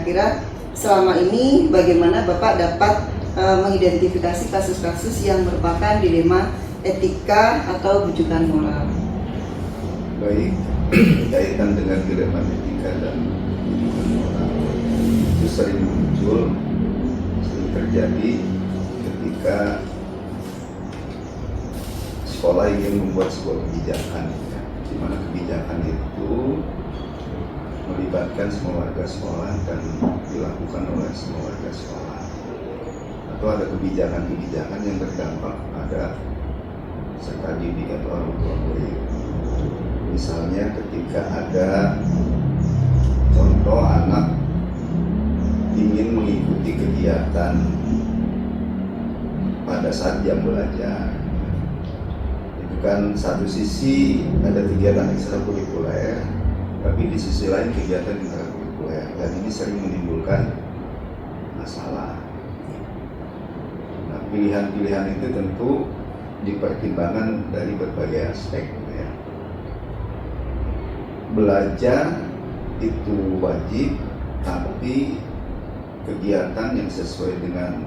kira-kira selama ini bagaimana Bapak dapat mengidentifikasi kasus-kasus yang merupakan dilema etika atau bujukan moral? Baik, kaitan dengan dilema etika dan bujukan moral itu sering muncul, sering terjadi ketika sekolah ingin membuat sebuah kebijakan, ya, di mana kebijakan itu melibatkan semua warga sekolah dan dilakukan oleh semua warga sekolah, atau ada kebijakan-kebijakan yang berdampak pada peserta didik atau orang tua murid. Misalnya ketika ada contoh anak ingin mengikuti kegiatan pada saat jam belajar, itu kan satu sisi ada kegiatan ekstrakurikuler, tapi di sisi lain kegiatan intrakurikuler, dan ini sering menimbulkan masalah. Nah, pilihan-pilihan itu tentu dipertimbangkan dari berbagai aspek, ya. Belajar itu wajib, tapi kegiatan yang sesuai dengan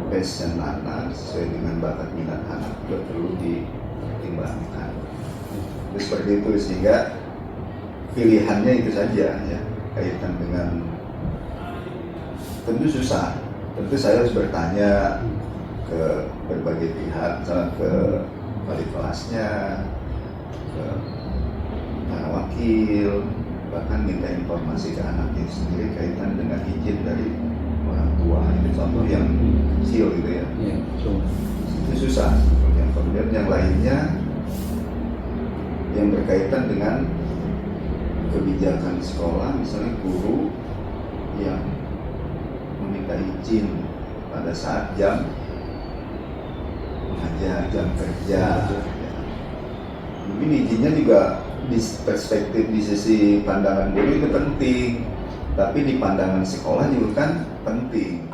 passion anak, sesuai dengan bakat minat anak juga perlu dipertimbangkan. Jadi seperti itu, sehingga pilihannya itu saja, ya, kaitan dengan tentu susah. Tentu saya harus bertanya ke berbagai pihak, misalnya ke wali kelasnya, ke para wakil, bahkan minta informasi ke anaknya sendiri kaitan dengan izin dari orang tua. Itu contoh yang kecil gitu, ya. Itu susah. Kemudian yang lainnya yang berkaitan dengan kebijakan sekolah, misalnya guru yang meminta izin pada saat jam mengajar, jam kerja. Mungkin izinnya juga di perspektif, di sisi pandangan guru itu penting, tapi di pandangan sekolah juga kan penting.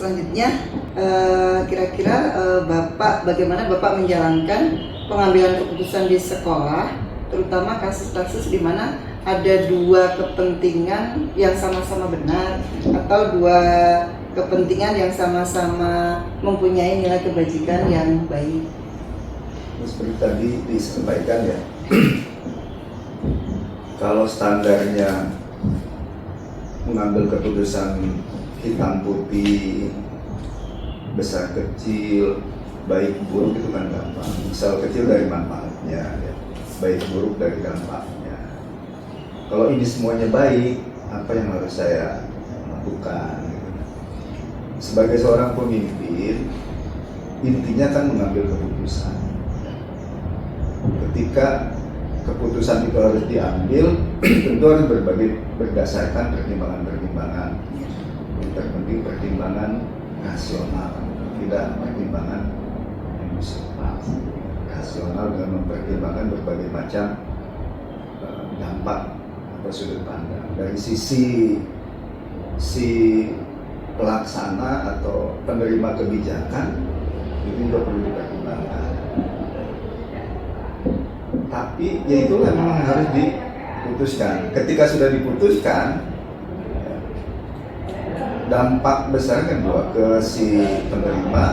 Selanjutnya, kira-kira Bapak, bagaimana Bapak menjalankan pengambilan keputusan di sekolah, terutama kasus-kasus di mana ada dua kepentingan yang sama-sama benar atau dua kepentingan yang sama-sama mempunyai nilai kebajikan yang baik? Seperti tadi disampaikan, ya, kalau standarnya mengambil keputusan hitam putih, besar kecil, baik buruk itu kan gampang. Misal kecil dari manfaatnya, ya, baik buruk dari dampaknya. Kalau ini semuanya baik, apa yang harus saya lakukan? Sebagai seorang pemimpin, intinya kan mengambil keputusan. Ketika keputusan itu harus diambil, tentu harus berdasarkan pertimbangan-pertimbangan. Terpenting pertimbangan rasional, tidak pertimbangan emosional. Rasional dengan mempertimbangkan berbagai macam dampak atau sudut pandang. Dari sisi pelaksana atau penerima kebijakan, itu juga perlu dipertimbangkan. Tapi ya itulah memang harus diputuskan. Ketika sudah diputuskan, dampak besar kan ke si penerima,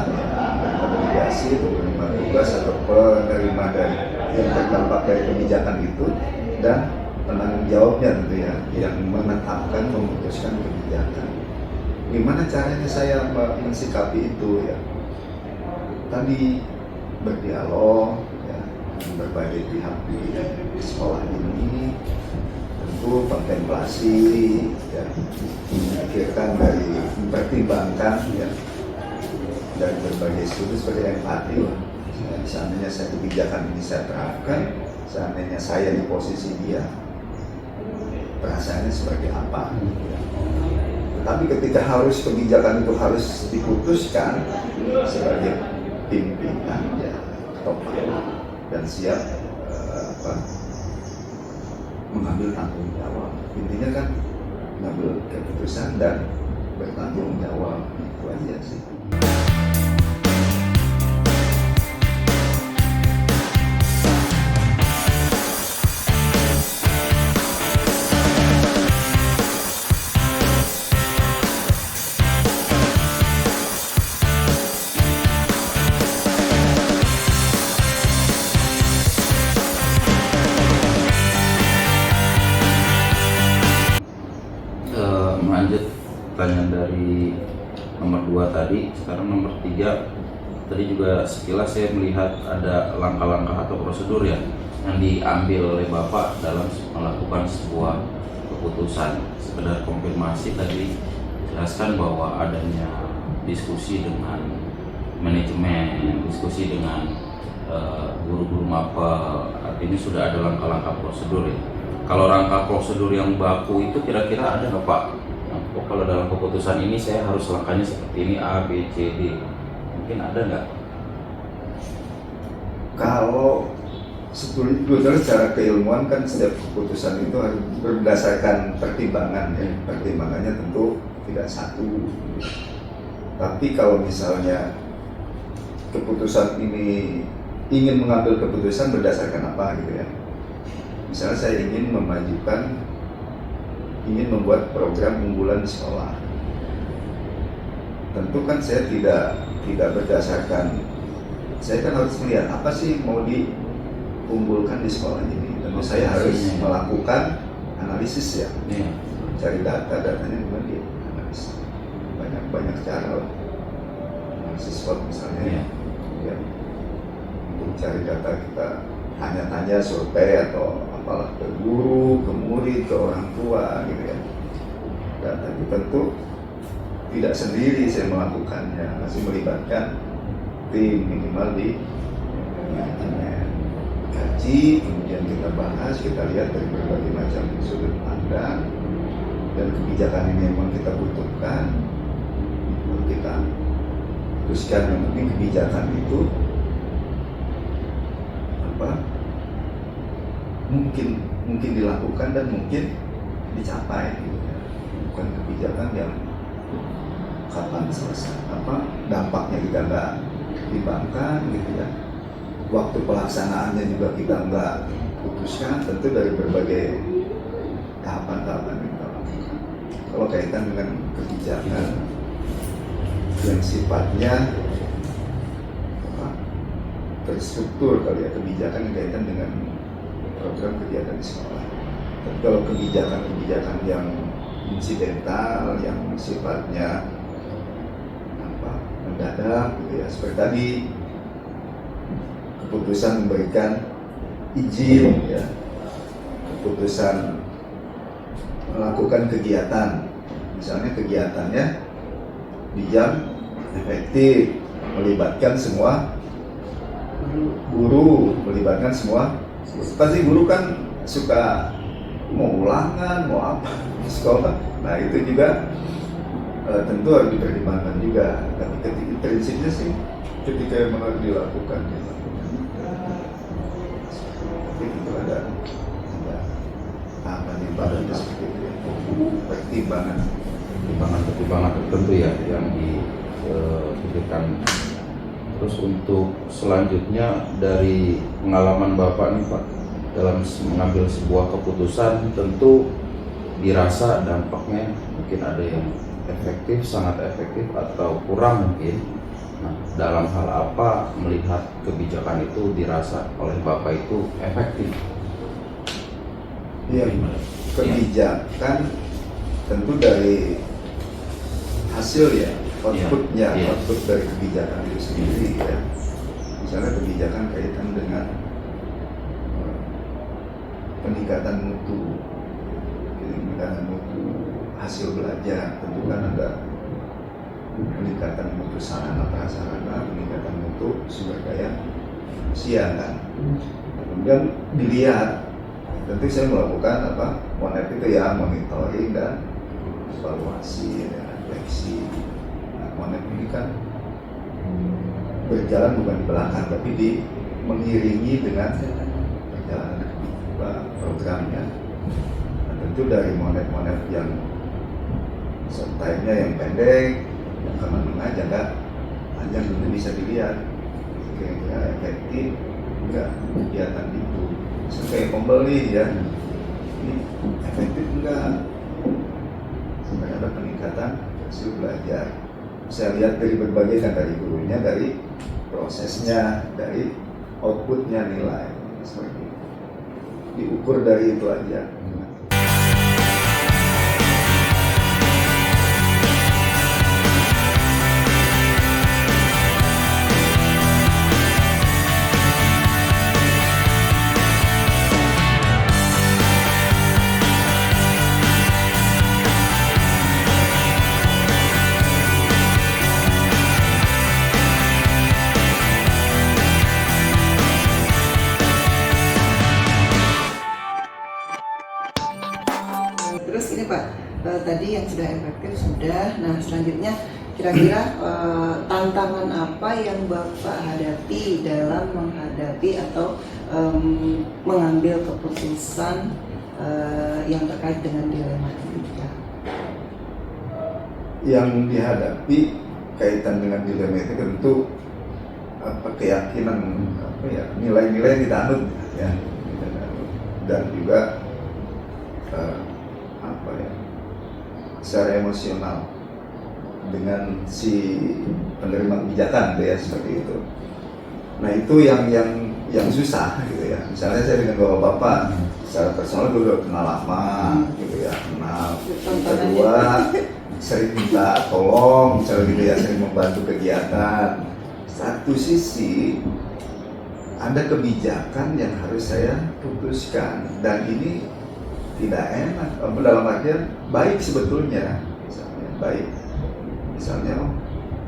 delegasi, penerima tugas atau penerima dari yang terdampak dari kebijakan itu, dan penanggung jawabnya tentu, ya, yang menetapkan, memutuskan kebijakan. Gimana caranya saya mensikapi itu, ya? Tadi berdialog, ya, dengan berbagai pihak di sekolah ini. Tentu kontemplasi, ya, memikirkan dari, mempertimbangkan, ya, dari berbagai sudut, seperti empati. Seandainya saya kebijakan ini saya terapkan, seandainya saya di posisi dia, perasaannya seperti apa? Tapi ketika kebijakan itu harus diputuskan sebagai pimpinan ya tokoh dan siap mengambil tanggung jawab. Intinya kan mengambil keputusan dan bertanggung jawab, itu aja sih. Melanjut pertanyaan dari nomor 2 tadi, sekarang nomor 3. Tadi juga sekilas saya melihat ada langkah-langkah atau prosedur ya yang diambil oleh Bapak dalam melakukan sebuah keputusan. Sekedar konfirmasi tadi jelaskan bahwa adanya diskusi dengan manajemen, diskusi dengan guru-guru MAPA, artinya sudah ada langkah-langkah prosedur ya. Kalau rangka prosedur yang baku itu kira-kira ada nggak Pak? Nah, kalau dalam keputusan ini saya harus langkahnya seperti ini A, B, C, D. Mungkin ada nggak? Kalau sebetulnya secara keilmuan kan setiap keputusan itu harus berdasarkan pertimbangan ya. Pertimbangannya tentu tidak satu. Tapi kalau misalnya keputusan ini ingin mengambil keputusan berdasarkan apa gitu ya. Misalnya saya ingin membuat program unggulan di sekolah. Tentu kan saya tidak berdasarkan, saya kan harus melihat apa sih mau diunggulkan di sekolah ini. Tentu saya harus melakukan analisis ya, cari datanya gimana dianalisis. Banyak cara lah, analisis SWOT misalnya ya. Untuk cari data kita tanya-tanya survei atau apalah ke guru, ke murid, ke orang tua gitu ya. Dan tapi tentu tidak sendiri saya melakukannya, masih melibatkan tim minimal di manajemen. Kaji, kemudian kita bahas, kita lihat dari berbagai macam sudut pandang, dan kebijakan ini memang kita butuhkan, lalu kita putuskan. Yang penting kebijakan itu mungkin dilakukan dan mungkin dicapai gitu ya. Bukan kebijakan yang kapan selesai, dampaknya kita nggak timbangkan gitu ya. Waktu pelaksanaannya juga kita nggak putuskan, tentu dari berbagai tahapan-tahapan yang kita lakukan. Kalau kaitan dengan kebijakan yang sifatnya terstruktur kali ya, kebijakan yang kaitan dengan program kegiatan di sekolah. Tapi kalau kebijakan yang insidental, yang sifatnya mendadak, gitu ya, seperti tadi keputusan memberikan izin, ya, keputusan melakukan kegiatan, misalnya kegiatannya di jam efektif, melibatkan semua guru, melibatkan semua. Pasti guru kan suka mau ulangan, mau apa di sekolah. Nah itu juga tentu harus dipertimbangkan juga. Tapi prinsipnya sih ketika memang harus dilakukan. Tapi itu ada tahapan yang baru seperti itu. Pertimbangan tertentu ya yang diberikan. Terus untuk selanjutnya dari pengalaman Bapak nih Pak, dalam mengambil sebuah keputusan tentu dirasa dampaknya mungkin ada yang efektif, sangat efektif, atau kurang mungkin. Nah, dalam hal apa melihat kebijakan itu dirasa oleh Bapak itu efektif? Iya, kebijakan tentu dari hasil ya, outputnya, output dari kebijakan itu sendiri ya. Misalnya kebijakan kaitan dengan peningkatan mutu hasil belajar, tentu kan ada peningkatan mutu sarana prasarana, peningkatan mutu sumber daya manusia kan. Kemudian dilihat, tentu saya melakukan monitoring dan evaluasi, ada refleksi. Nah, Monet ini kan berjalan bukan di belakang, tapi mengiringi dengan perjalanan programnya. Nah, tentu dari Monet yang time-nya yang pendek, yang kemana aja nggak panjang tentu bisa dilihat kira-kira efektif enggak kegiatan itu. Sampai pembeli ya, ini efektif enggak, sampai ada peningkatan hasil belajar. Saya lihat dari berbagai kan, dari gurunya, dari prosesnya, dari outputnya, nilai seperti itu. Diukur dari itu aja. Terus ini Pak, tadi yang sudah efektif sudah. Nah selanjutnya kira-kira tantangan apa yang Bapak hadapi dalam menghadapi atau mengambil keputusan yang terkait dengan dilema ini? Yang dihadapi kaitan dengan dilema itu tentu keyakinan, nilai-nilai yang kita anut ya, dan juga secara emosional dengan si penerima kebijakan ya, seperti itu. Nah itu yang susah gitu ya. Misalnya saya dengan bapak-bapak secara personal gue udah kenal lama gitu ya, kenal. Kedua sering minta tolong, misalnya gitu ya, sering membantu kegiatan. Satu sisi ada kebijakan yang harus saya putuskan, dan ini tidak enak, dalam artian baik sebetulnya, misalnya baik, misalnya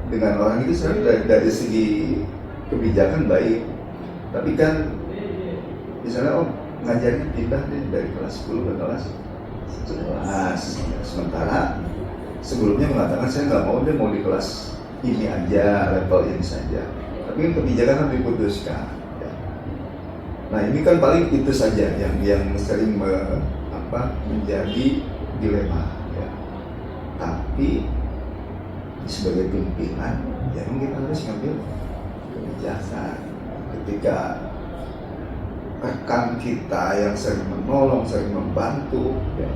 dengan orang itu sebenarnya dari segi kebijakan baik, tapi kan misalnya ngajarnya pindah deh dari kelas 10 ke kelas 11, sementara sebelumnya mengatakan saya nggak mau deh, mau di kelas ini aja, level ini saja, tapi kan kebijakan harus diputuskan ya. Nah ini kan paling itu saja yang sering menjadi dilema ya. Tapi sebagai pimpinan ya kita harus ngambil kebijakan. Ketika rekan kita yang sering menolong, sering membantu ya,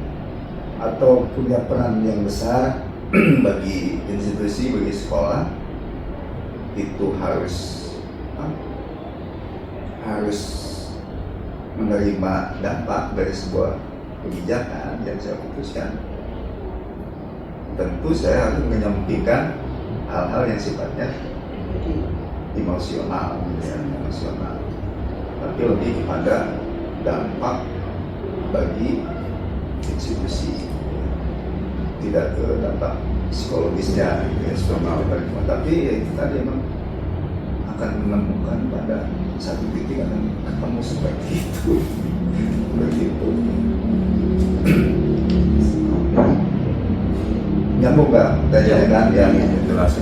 atau punya peran yang besar bagi institusi, bagi sekolah, itu harus menerima dampak dari sebuah kebijakan yang saya putuskan. Tentu saya harus menyampaikan hal-hal yang sifatnya emosional, tapi lebih kepada dampak bagi institusi, tidak ke dampak psikologisnya, tapi ya, itu tadi memang akan menemukan pada satu titik akan ketemu seperti itu, begitu. Nyambung nggak? Kan yang jelas.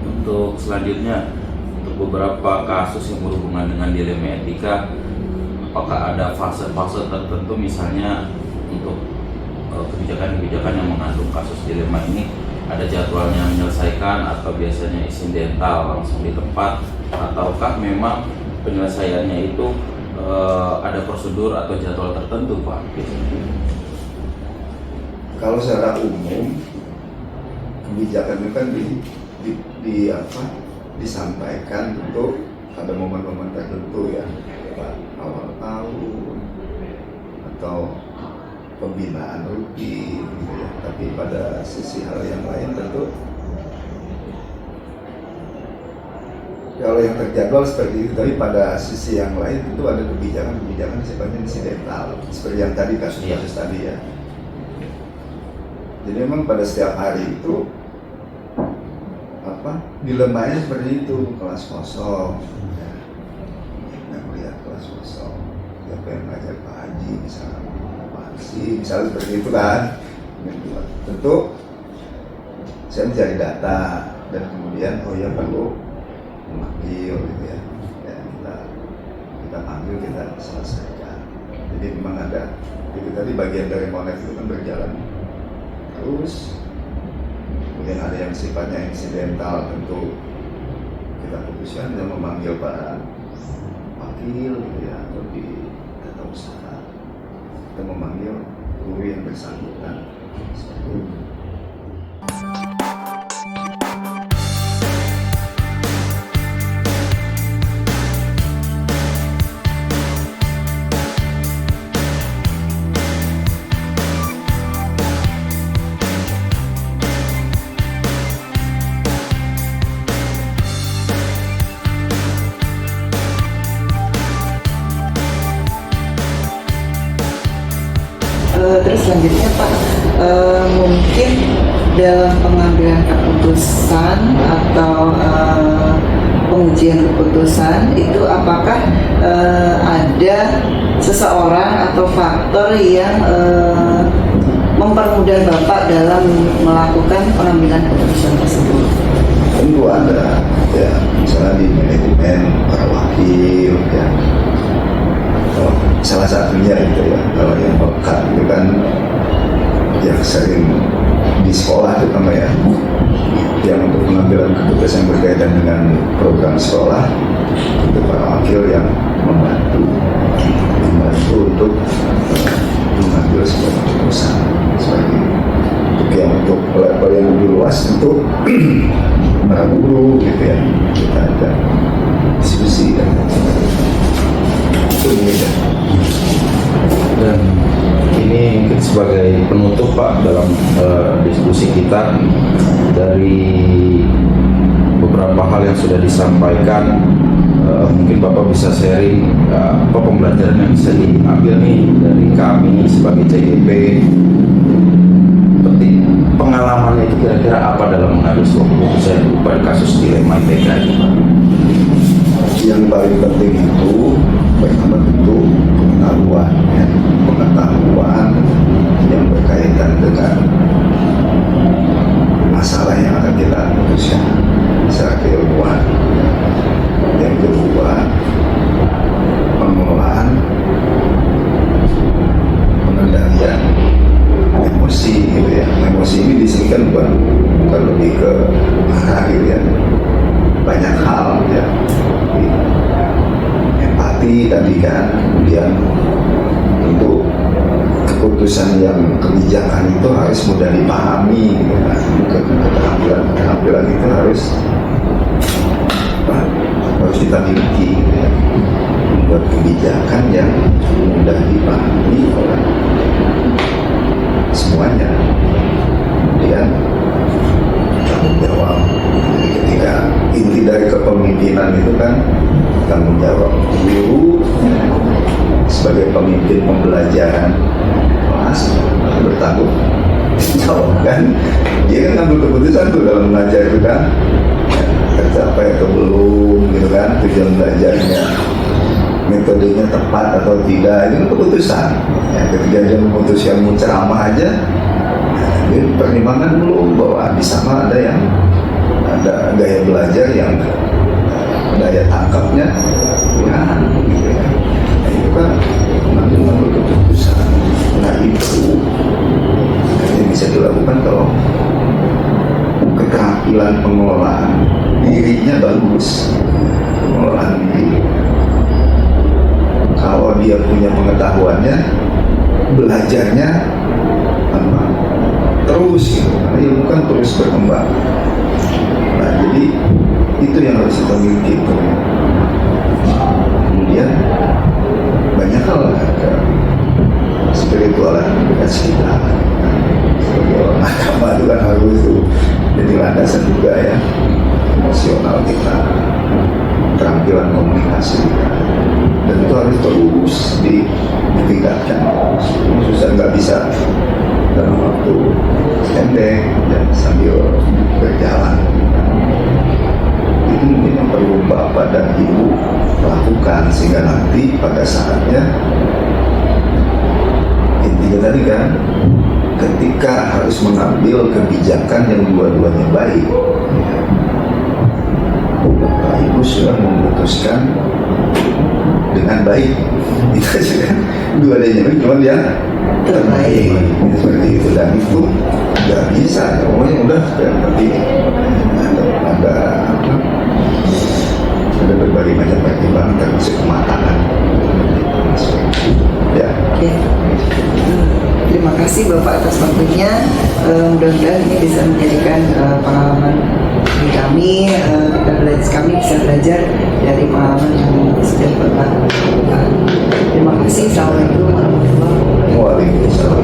Untuk selanjutnya, untuk beberapa kasus yang berhubungan dengan dilema etika, apakah ada fase-fase tertentu, misalnya untuk kebijakan-kebijakan yang mengandung kasus dilema ini ada jadwalnya menyelesaikan, atau biasanya insidental langsung di tempat, ataukah memang penyelesaiannya itu ada prosedur atau jadwal tertentu Pak? Kalau secara umum kebijakan itu kan disampaikan untuk pada momen-momen tertentu ya, awal tahun atau pembinaan rutin gitu ya. Tapi pada sisi hal yang lain tentu kalau yang terjadwal seperti itu, tapi pada sisi yang lain tentu ada kebijakan sifatnya insidental, seperti yang tadi kasus-kasus tadi ya. Jadi memang pada setiap hari itu dilemanya seperti itu, kelas kosong ya. Melihat kelas kosong, siapa yang ngajar Pak Haji misalnya, misalnya seperti itu kan. Tentu saya mencari data dan kemudian perlu memanggil gitu ya, kita panggil, kita selesaikan. Jadi memang ada itu tadi bagian dari monet itu kan berjalan terus. Kemudian ada yang sifatnya insidental, tentu kita putuskan dengan memanggil para wakil gitu ya, atau di tata usaha kita memanggil guru yang bersangkutan seperti itu. Terus selanjutnya Pak, mungkin dalam pengambilan keputusan atau pengujian keputusan itu apakah ada seseorang atau faktor yang mempermudah Bapak dalam melakukan pengambilan keputusan tersebut? Tentu ada ya, misalnya di manajemen para wakil ya. Salah satunya itu ya, kalau yang pekat itu kan yang sering di sekolah itu kan ya, yang untuk pengambilan keputusan berkaitan dengan program sekolah itu para wakil yang membantu untuk mengambil sebuah keputusan seperti untuk level yang lebih luas untuk para guru gitu ya, kita ada diskusi dan dan ini mungkin sebagai penutup Pak dalam diskusi kita, dari beberapa hal yang sudah disampaikan, mungkin Bapak bisa sharing apa pembelajaran yang bisa diambil nih dari kami sebagai CGP, seperti pengalamannya itu kira-kira apa dalam mengambil sebuah keputusan pada kasus dilema IPK ini Pak? Yang paling penting itu pertama tentu pengetahuan yang berkaitan dengan masalah yang akan kita putuskan secara keilmuan. Yang kedua, pengelolaan pengendalian emosi gitu ya. Emosi ini di sini kan bukan lebih ke arah gitu ya, banyak hal ya, empati tadi kan, kemudian untuk keputusan yang kebijakan itu harus mudah dipahami gitu kan. Keterampilan itu harus kita miliki gitu ya, membuat kebijakan yang mudah dipahami oleh semuanya. Kemudian tanggung jawab, ketika inti dari kepemimpinan itu kan tanggung jawab guru sebagai pemimpin pembelajaran kelas bertanggung jawab kan, dia kan ngambil keputusan tuh dalam belajar itu kan, tercapai atau belum gitu kan, tujuan belajarnya, metodenya tepat atau tidak, itu kan keputusan ya. Ketika dia memutuskan menceramah aja, dia pertimbangkan dulu bahwa di sana ada gaya belajar yang daya tangkapnya kurang gitu ya. Nah, itu kan mengambil keputusan. Nah itu yang bisa dilakukan kalau keterampilan pengelolaan dirinya bagus, pengelolaan diri. Kalau dia punya pengetahuannya, belajarnya terus gitu, karena ilmu kan terus berkembang. Nah jadi itu yang harus kita miliki. Kemudian banyak hal spiritual dekat kita sebagai orang agama itu kan harus itu jadi landasan juga ya, emosional kita, keterampilan komunikasi kita, dan itu harus terus ditingkatkan. Susah, nggak bisa dalam waktu pendek dan sambil berjalan. Itu mungkin yang perlu Bapak dan Ibu lakukan, sehingga nanti pada saatnya intinya tadi kan ketika harus mengambil kebijakan yang dua-duanya baik, Bapak Ibu sudah memutuskan dengan baik. Itu aja kan, dua-duanya baik, cuma dia terbaik. Seperti itu, dan itu nggak bisa. Pokoknya udah yang penting ada berbagai macam pertimbangan termasuk kematangan. Ya. Oke. Terima kasih Bapak atas waktunya. Mudah-mudahan ini bisa menjadikan pengalaman bagi kami. Kami bisa belajar dari pengalaman yang sudah pernah lakukan. Terima kasih. Assalamualaikum warahmatullahi wabarakatuh. Waalaikumsalam.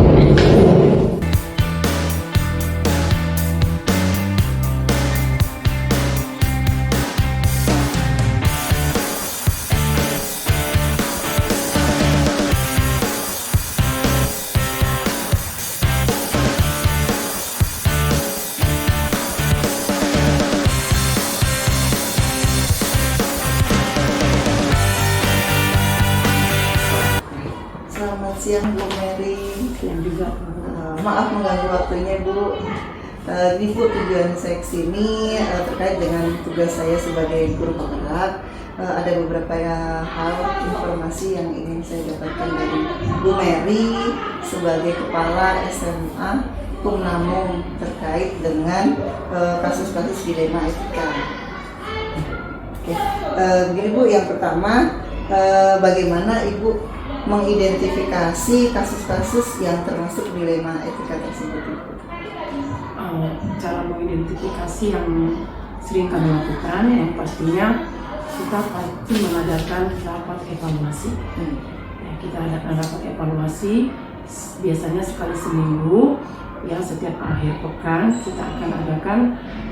Selamat siang Bu Mary. yang juga Maaf mengganggu waktunya Bu. Ini Bu, tujuan saya kesini terkait dengan tugas saya sebagai guru penggerak. Ada beberapa hal informasi yang ingin saya dapatkan dari Bu Mary sebagai kepala SMA Kumnamung terkait dengan kasus-kasus dilema etika. Oke, begini Bu, yang pertama bagaimana Ibu mengidentifikasi kasus-kasus yang termasuk dilema etika tersebut? cara mengidentifikasi yang sering kami lakukan, yang pastinya kita pasti mengadakan rapat evaluasi. Ya, kita adakan rapat evaluasi biasanya sekali seminggu, ya setiap akhir pekan kita akan adakan,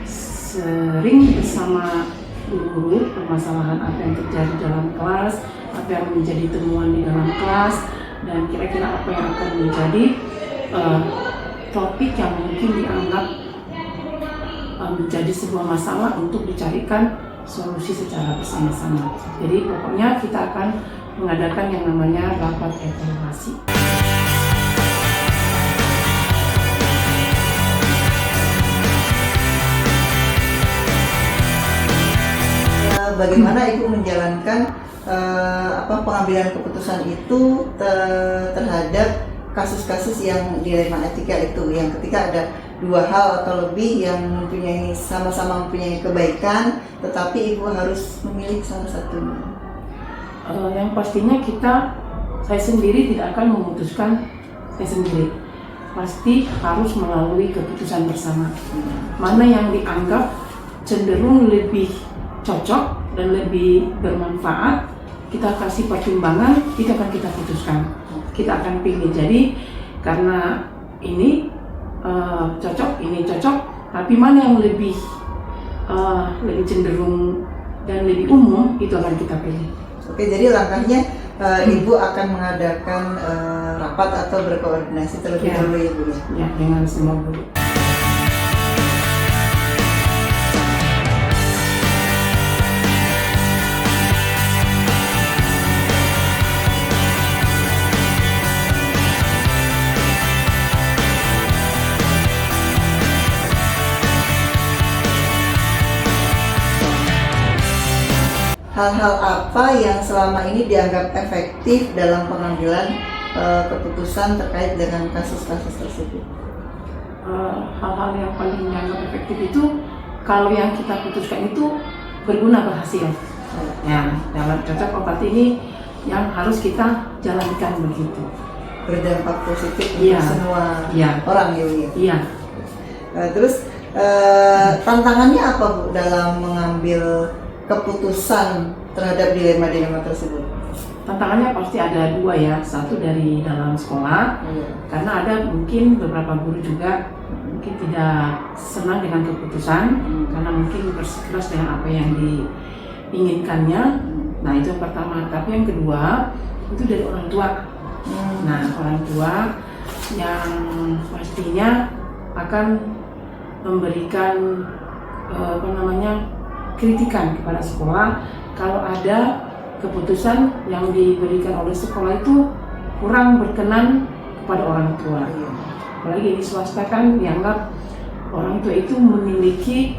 sering bersama guru permasalahan apa yang terjadi dalam kelas, apa yang menjadi temuan di dalam kelas, dan kira-kira apa yang akan menjadi topik yang mungkin dianggap menjadi sebuah masalah untuk dicarikan solusi secara bersama-sama. Jadi pokoknya kita akan mengadakan yang namanya rapat evaluasi. Bagaimana Ibu menjalankan pengambilan keputusan itu terhadap kasus-kasus yang dilema etika itu, yang ketika ada dua hal atau lebih yang sama-sama mempunyai kebaikan, tetapi Ibu harus memilih salah satunya? Yang pastinya saya sendiri tidak akan memutuskan saya sendiri. Pasti harus melalui keputusan bersama. Mana yang dianggap cenderung lebih cocok dan lebih bermanfaat, kita kasih pertimbangan, itu akan kita putuskan. Kita akan pilih. Jadi karena ini cocok, ini cocok, tapi mana yang lebih cenderung dan lebih umum, itu akan kita pilih. Oke, jadi langkahnya Ibu akan mengadakan rapat atau berkoordinasi terlebih dahulu ya Bu? Ya, dengan semua guru. Hal-hal apa yang selama ini dianggap efektif dalam pengambilan keputusan terkait dengan kasus-kasus tersebut? Hal-hal yang paling dianggap efektif itu kalau yang kita putuskan itu berguna, berhasil. Ya, dalam cocok obat ini yang harus kita jalankan begitu. Berdampak positif Iya. untuk semua Iya. orang ya Bu? Iya. Terus tantangannya apa Bu dalam mengambil keputusan terhadap dilema-dilema tersebut? Tantangannya pasti ada dua ya, satu dari dalam sekolah, karena ada mungkin beberapa guru juga mungkin tidak senang dengan keputusan, karena mungkin bersikeras dengan apa yang diinginkannya. Nah itu yang pertama. Tapi yang kedua itu dari orang tua. Nah orang tua yang pastinya akan memberikan kritikan kepada sekolah kalau ada keputusan yang diberikan oleh sekolah itu kurang berkenan kepada orang tua. Apalagi di swasta kan dianggap orang tua itu memiliki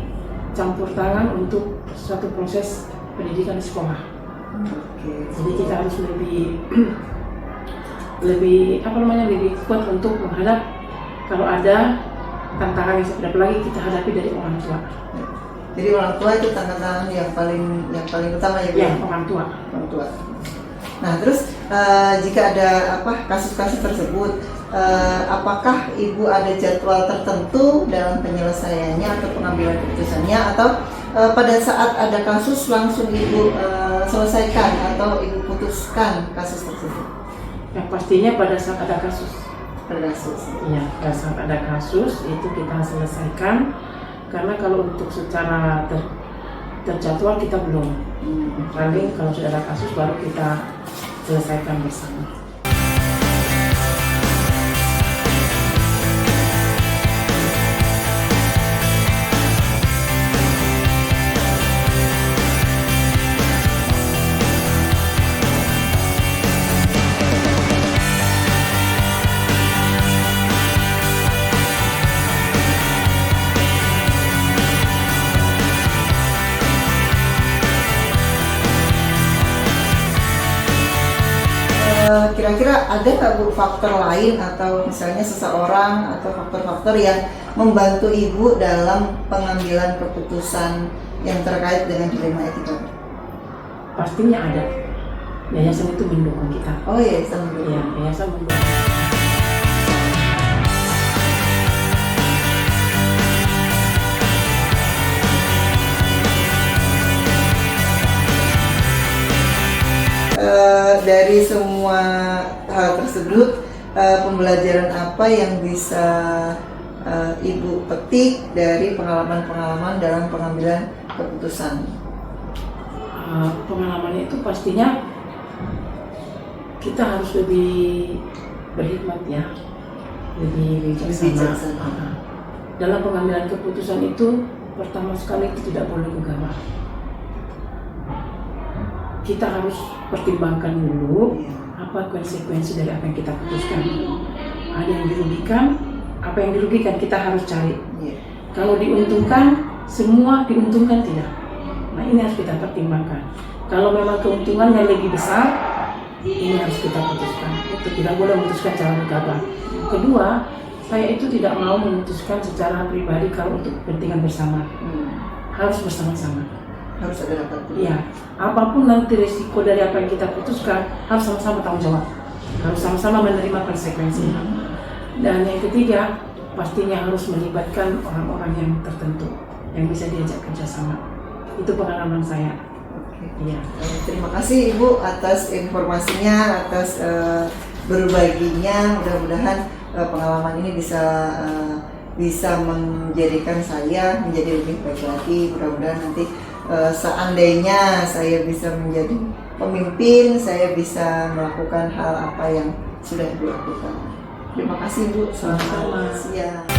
campur tangan untuk suatu proses pendidikan di sekolah. Jadi kita harus lebih kuat untuk menghadap kalau ada tantangan yang seperti apalagi kita hadapi dari orang tua. Jadi orang tua itu tantangan yang paling utama ya Bu? Ya, orang tua. Nah terus jika ada kasus-kasus tersebut, apakah Ibu ada jadwal tertentu dalam penyelesaiannya atau pengambilan keputusannya, atau pada saat ada kasus langsung Ibu selesaikan atau Ibu putuskan kasus tersebut? Yang pastinya pada saat ada kasus. Ya. Pada saat ada kasus itu kita selesaikan, karena kalau untuk secara terjadwal kita belum. Paling kalau sudah ada kasus baru kita selesaikan bersama. Kira-kira ada nggak Bu faktor lain atau misalnya seseorang atau faktor-faktor yang membantu Ibu dalam pengambilan keputusan yang terkait dengan dilema etika? Pastinya ada. Yayasan itu mendukung kita. Oh iya, sama Iya, yayasan mendukung. Dari semua hal tersebut, pembelajaran apa yang bisa Ibu petik dari pengalaman-pengalaman dalam pengambilan keputusan? Pengalaman itu pastinya kita harus lebih berhikmat ya, lebih bijaksana. Dalam pengambilan keputusan itu pertama sekali itu tidak boleh gegabah. Kita harus pertimbangkan dulu apa konsekuensi dari apa yang kita putuskan. Ada yang dirugikan, apa yang dirugikan kita harus cari. Kalau diuntungkan, semua diuntungkan tidak. Nah ini harus kita pertimbangkan. Kalau memang keuntungannya lebih besar, ini harus kita putuskan. Itu tidak boleh memutuskan secara gegabah. Kedua, saya itu tidak mau memutuskan secara pribadi kalau untuk kepentingan bersama. Harus bersama-sama. Harus ada rapat. Iya, apapun nanti risiko dari apa yang kita putuskan harus sama-sama tanggung jawab, harus sama-sama menerima konsekuensinya. Dan yang ketiga, pastinya harus melibatkan orang-orang yang tertentu yang bisa diajak kerjasama. Itu pengalaman saya. Iya. Terima kasih Ibu atas informasinya, atas berbaginya. Mudah-mudahan pengalaman ini bisa menjadikan saya menjadi lebih baik lagi. Mudah-mudahan nanti seandainya saya bisa menjadi pemimpin, saya bisa melakukan hal apa yang sudah Ibu lakukan. Terima kasih Bu, selamat siang.